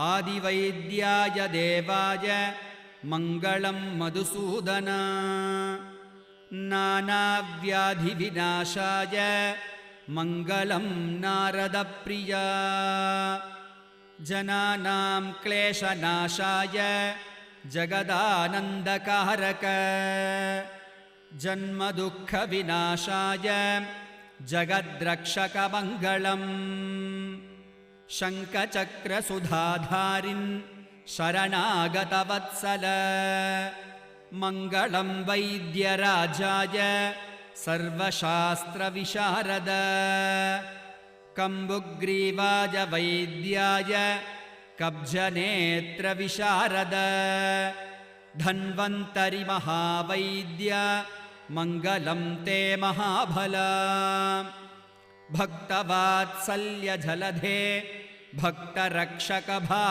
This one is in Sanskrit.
आदिवैद्याय देवाय मङ्गलं मधुसूदन नानाव्याधिविनाशाय मङ्गलं नारदप्रिया जनानां क्लेशनाशाय जगदानन्दकारक जन्मदुःखविनाशाय जगद्रक्षकमङ्गलम् शङ्खचक्रसुधाधारिन् शरणागतवत्सल मङ्गलं वैद्यराजाय सर्वशास्त्रविशारद कम्बुग्रीवाय वैद्याय कब्जनेत्रविशारद धन्वन्तरि महावैद्य मङ्गलं ते महाभला भक्तवात्सल्यजलधे भक्तरक्षकभा